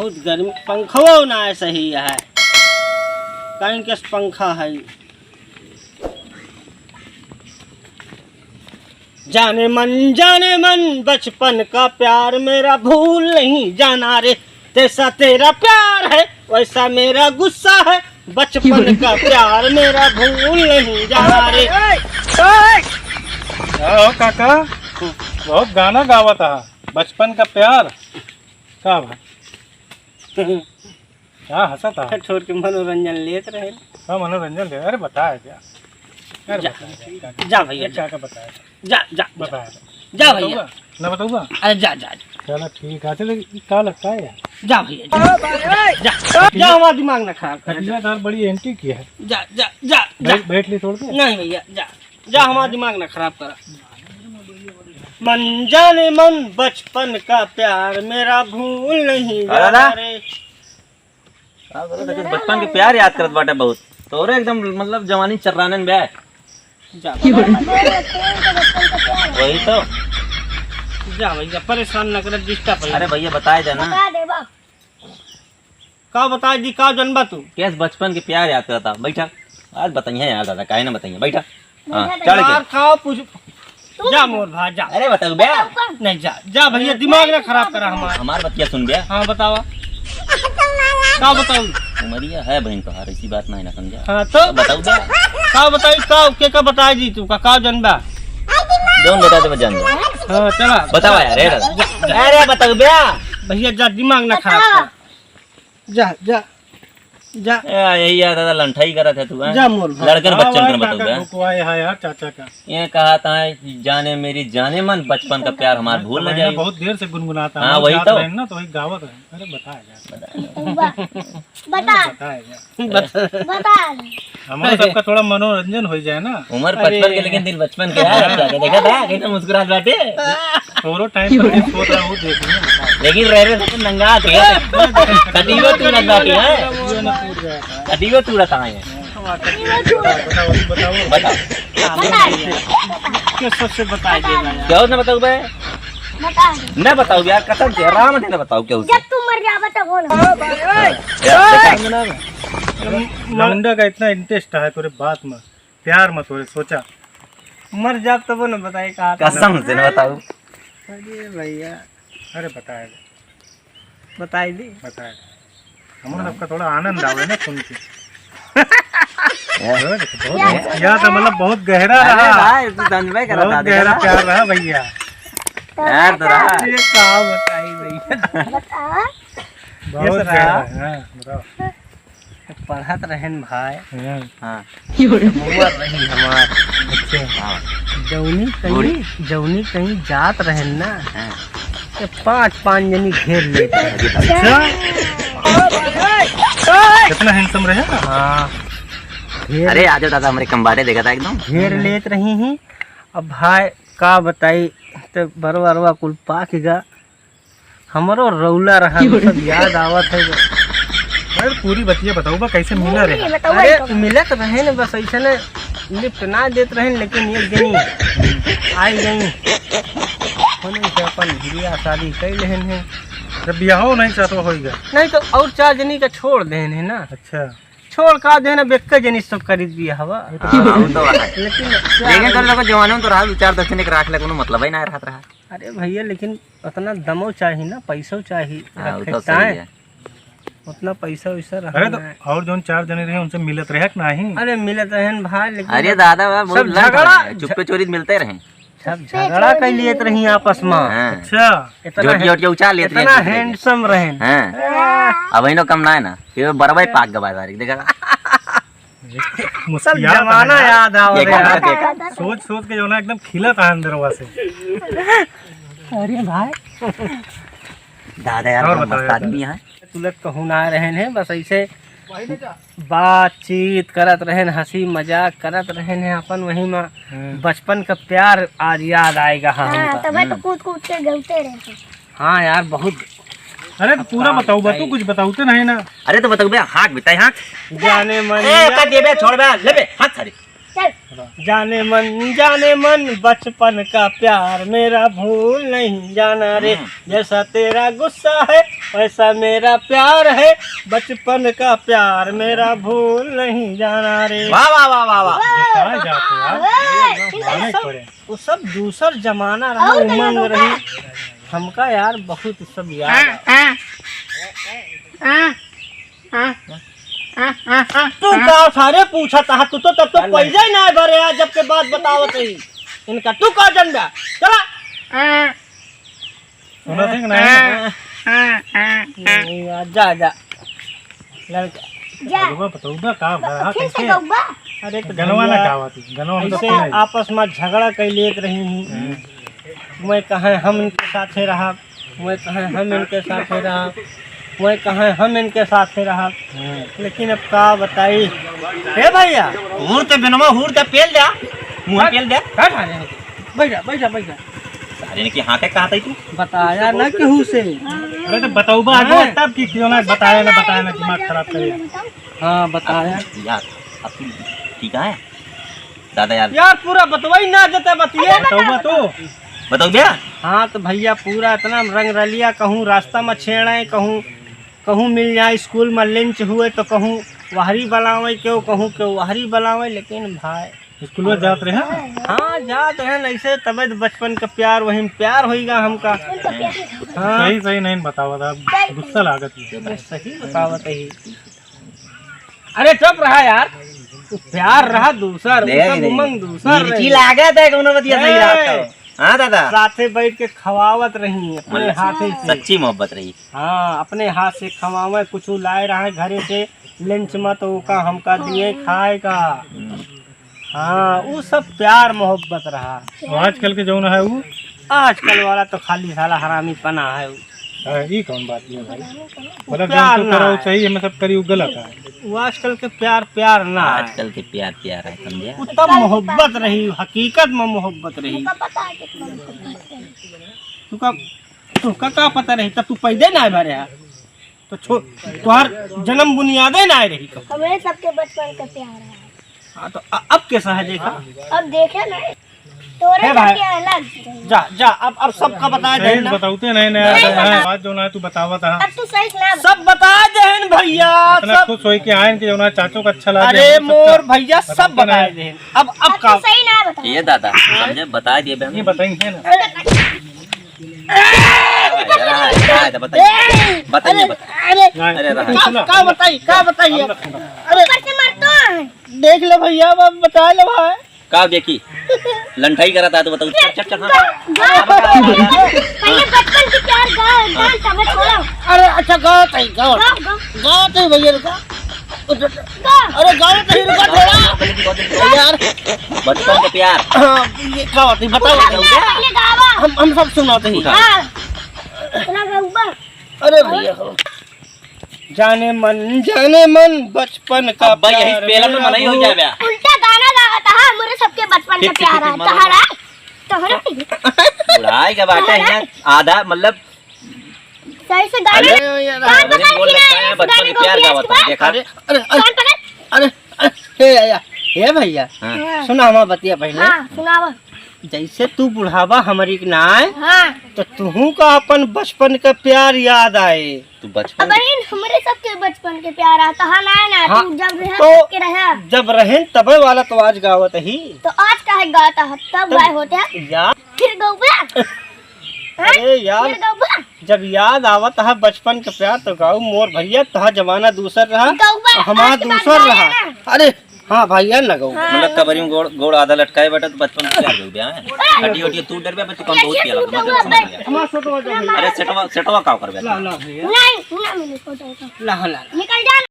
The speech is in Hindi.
बहुत गर्मी, पंखवा ना है सही है, कहीं के पंखा है। जाने मन बचपन का प्यार मेरा भूल नहीं जाना रे, जैसा तेरा प्यार है वैसा मेरा गुस्सा है, बचपन का प्यार मेरा भूल नहीं जाना रे। काका बहुत गाना गावा था, बचपन का प्यार का भाई क्या हंसा था। छोड़ के मनोरंजन लेते रहे। हाँ मनोरंजन ले, अरे बताया क्या, अरे जा भैया क्या क्या बताया, जा बताया जा भैया, ना बताऊंगा। अरे जा जा चलो ठीक है, चलो क्या लगता है यार, जा भैया जा, हमारा दिमाग ना खराब कर। दाल बड़ी एंटी की है, जा जा जा बैठ ली थोड़ी देर। नहीं भैया जा, हमारा दिमाग ना खराब करा। मन जाने मन बचपन का प्यार मेरा भूल नहीं जाना रे। बचपन के प्यार याद करत बाटे बहुत, तो एकदम मतलब जवानी चर्राने में बे। जा वही तो, जा भैया, परेशान न कर, डिस्टर्ब। अरे भैया बताए देना, का बता दी, का जनबा तू कैसे बचपन के प्यार याद करता। बैठा आज बताइए यार दादा, काहे ना बताइए, बैठा। हाँ चढ़ यार के खाओ पूछ, जा मोर भाई जा। अरे बताओ बे, नहीं जा भैया, दिमाग ना खराब करा हमारा। हमार बतिया सुन बे। हाँ बतावा, का बताऊ। उमरिया है बहन तो, ऐसी बात नहीं ना समझा। हाँ तो बताओ बे, का बताई, का बता दी तू, का जनबा जौन बता दे जान दे। हाँ चला बताओ यार, अरे बताओ बे भैया, जा दिमाग ना खराब कर, जा जा जा यही यार दादा लंठाई करा था तू, जा मोर भाई। लड़कन बच्चन कर बताओ बे। यार चाचा का ये कहा था जाने मेरी जाने मन बचपन का प्यार हमार भूल न जाए। बहुत देर से गुनगुनाता है। हाँ वही तो ना, तो वही गावत है। अरे बताया हमारा सबका थोड़ा मनोरंजन हो जाए ना। उम्र 55 के लेकिन दिल बचपन के है। देखा था कैसे मुस्कुराहट बाटे, थोड़ा टाइम पर सोच रहा हूँ देखने, लेकिन रह रहे तो नंगा थे कटीवा तू लग बाटे है, कटीवा तू रखा है। बताओ सबसे बता देगा क्या हो ना बताओ बे, न बताओ यार कसम से राम ने बताओ क्या जब तू मर जावा तब हो ना। लौंडा का इतना इंटरेस्ट है तेरे बात में, प्यार मत हो सोचा मर जा तब न बताए, कहा कसम से न बताओ। अरे भैया, अरे बताया बताई दी, बताया हमारा सबका थोड़ा आनंद आवे ना सुन के। यार तो मतलब बहुत गहरा रहा, बहुत गहरा प्यार रहा भैया। यार तो रहा ये कहा बताई भैया, बता बहुत गहरा है। बताओ पढ़त रहन भाई, हाँ उम्र रही हमार, हाँ जौनी कहीं जात रहन ना, तो 5 जनी घेर लेते। कितना हैंडसम रहे ना। हाँ अरे आज दादा हमारे कंबारे देखा था एकदम घेर लेत रही ही। अब भाई का बताई, तो बरवा कुल पाकेगा, हमारो रौला रहा सब याद आवत है। अरे पूरी बतिया बताओ बा कैसे मिला रहे। अरे मिलत रहे न, बस ऐसा लिफ्ट ना देते रहे, लेकिन एक जनी आई गई होने से अपन बिया शादी कर लेन है। जब बियाह हो नहीं चाहता होगा, नहीं तो और 4 जनी का छोड़ देन है ना। अच्छा छोड़ का देना बेक्का जनी सब खरीद दिया हवा। लेकिन तो लोग जवानों तो रहा 2-4 दक्षिण के राख ले, कोनो मतलब ही ना रहत रहा। अरे भैया, लेकिन उतना दमो चाहिए ना, पैसो चाहिए, तो सही है। उतना पैसा वैसा रहा। अरे तो और जो 4 जने रहे उनसे मिलत रहे नहीं। अरे मिलत रहन भाई, लेकिन अरे दादा सब झगड़ा चुप्पे चोरी मिलते रहे, सब झगड़ा कर लिए रही आपस में। अच्छा जोटिया उछाल लेते इतना हैंडसम रहन। अब इनो कम ना है ना, ये बराबर पाक गवा बारी देखा। सब जमाना याद आवत है, सोच के जो ना एकदम खिला था अंदरवा से। अरे भाई दादा यार मस्त आदमी है। तुलत कहूँ ना रहन है, बस ऐसे बातचीत करत रहन, हंसी मजाक करत रहन है अपन, वही में बचपन का प्यार आज याद आएगा। हाँ तब तो कूद के गलते रहे। हाँ यार बहुत। अरे तो पूरा बताओ बा, तू कुछ बताओते नहीं ना। अरे तो बताओ बे, हाथ बिताई हाथ जाने मन ए का दे बे, छोड़ बे, ले बे हाथ सारे चल जाने मन बचपन का प्यार मेरा भूल नहीं जाना रे। जैसा तेरा गुस्सा है वैसा मेरा प्यार है, बचपन का प्यार मेरा भूल नहीं जाना रे। वाह वाह वाह वाह वाह। कहाँ जाते यार, आने पड़े। वो सब दूसर जमाना रहा, उमंग रही हमका यार, बहुत सब याद तू का सारे पूछा था, तू तो तब तो पैसा ही ना भरे यार, जब के बात बतावत ही इनका। तू का जन गया चला सुना थे कि नहीं? नहीं यार, जा जा लड़का। जा बताऊंगा का भरा फिर से कैसे गौबा। अरे तो गनवा ना भैया, गावत गनवा हम तो ऐसे सुने। आपस में झगड़ा कर लेत रही हूँ। मैं कहा हम इनके साथे रहा, मैं कहा हम इनके साथे रहा, मैं कहा हम इनके साथे रहा, लेकिन अब का बताई। हे भैया हूर ते बिनवा हूर ते पेल दे, मुंह पेल दे। बैठा बैठा बैठा, सारे ने की हाथे कहा था तू? बताया ना केहू से। अरे तो बताऊंगा आगे तब की क्यों ना बताया ना दिमाग खराब करे। हाँ बताया यार अब तू ठीक है दादा यार? यार, पूरा बतवाई ना जते बतिए। बताऊंगा तो बताओ भैया। हाँ तो भैया पूरा इतना रंग रलिया, कहूँ रास्ता में छेड़े, कहूँ मिल जाए, स्कूल में लंच हुए तो कहूँ वहरी बनावे, क्यों कहूँ क्यों वहरी बनावे, लेकिन भाई स्कूल में जाते रहे हैं? हाँ जात हैं ऐसे, तबे तो बचपन का प्यार वही प्यार होगा हमका। हाँ सही सही नहीं बतावा था, गुस्सा लागत है। सही बतावत ही। अरे चुप रहा यार, वो प्यार रहा दूसर, वो सब उमंग दूसर मिर्ची रही। लागत है कोनो बतिया सही रात। हाँ दादा, साथे बैठ के खवावत रही अपने हाथे से। सच्ची मोहब्बत रही। हाँ अपने हाथ से खवावे, कुछ लाए रहा है घरे से लंच में तो का हमका दिए खाएगा। हाँ वो सब प्यार मोहब्बत रहा। और आजकल के जौन है वो आजकल वाला तो खाली साला हरामी पना है वो। ये कौन बात है भाई? मतलब प्यार जौन ना तो करो है। सही है, मतलब करी वो गलत है। वो आजकल के प्यार ना है। आजकल के प्यार प्यार है, समझे? वो तब मोहब्बत रही, हकीकत में मोहब्बत रही। तुमको पता है कितना तुका का पता रही, तब तू पैदे ना भरे है तो तुहार जन्म बुनियादे ना रही कब। हमें सबके बचपन का प्यार है। हाँ तो अब कैसा है देखा। अब देखे ना तोरे है भाई। सबके अलग। जा जा अब सबका बता दे सही ना। बताऊते नहीं नहीं बात जो ना तू बतावा था। अब तू सही सुना। सब बता दे भैया, इतना सब। खुश होई के आए कि जो ना चाचो का अच्छा लगे। अरे मोर भैया सब बताते बता नहीं। दे। अब अब का तू सही ना बता। ये दादा समझे, बता दिए बहन। ये बताएंगे ना। बताइए बताइए। अरे रहा। सुना। का बताइए ऊपर से मरता है। देख ले भैया, अब बता ले भाई। का देखी लंठाई करा था तो बताओ। चल चल पहले बचपन की प्यार गा तब छोड़ो। अरे अच्छा गाँव तई गाओ भैया रुका। अरे गाँव तई रुका थोड़ा यार। बचपन का प्यार। हाँ ये का बात है बताओ। पहले गावा। हम सब सुनाते ही। हां सुना गाऊबा। अरे भैया जाने मन बचपन का अब यही पहला तो मनाई हो जाए बया। उल्टा गाना गाता है, मेरे सबके बचपन का प्यार है। तहरा बुढ़ाई का बाटा है आधा, मतलब सही से गाने कान पकड़ बोल के लगता है बचपन में प्यार का होता है। देखा अरे अरे कान पकड़। अरे हे भैया हाँ। सुना हमारा बतिया पहले। हां सुनावा। जैसे तू बुढ़ावा हमारी के नाय हां तो तू का अपन बचपन का प्यार याद आए। तू बचपन अब इन हमरे सबके बचपन के प्यार आता है ना। हाँ, तू जब रहे तो- के रहे जब रहें तबे वाला तो आज गावत ही तो आज काहे गाता है, तब गाय होते हैं। यार। फिर गौबा। अरे यार फिर गौबा। जब याद आवत है बचपन का प्यार तो गाँव मोर भैया, तहा जमाना दूसर रहा गौबा, हमारा आज के बाद दूसर गाया रहा। ना। अरे हाँ भैया न गौ। मतलब कबरी में गोड़ आधा लटकाए बैठा तो बचपन में प्यार हो गया है। हड्डी हड्डी तू डर गया बच्चे कौन बहुत पिया लगा समझ गया। हमारा छोटो अरे सेटवा सेटवा का कर बैठा। ला भैया नहीं ना मिले फोटो ला ला निकल जा।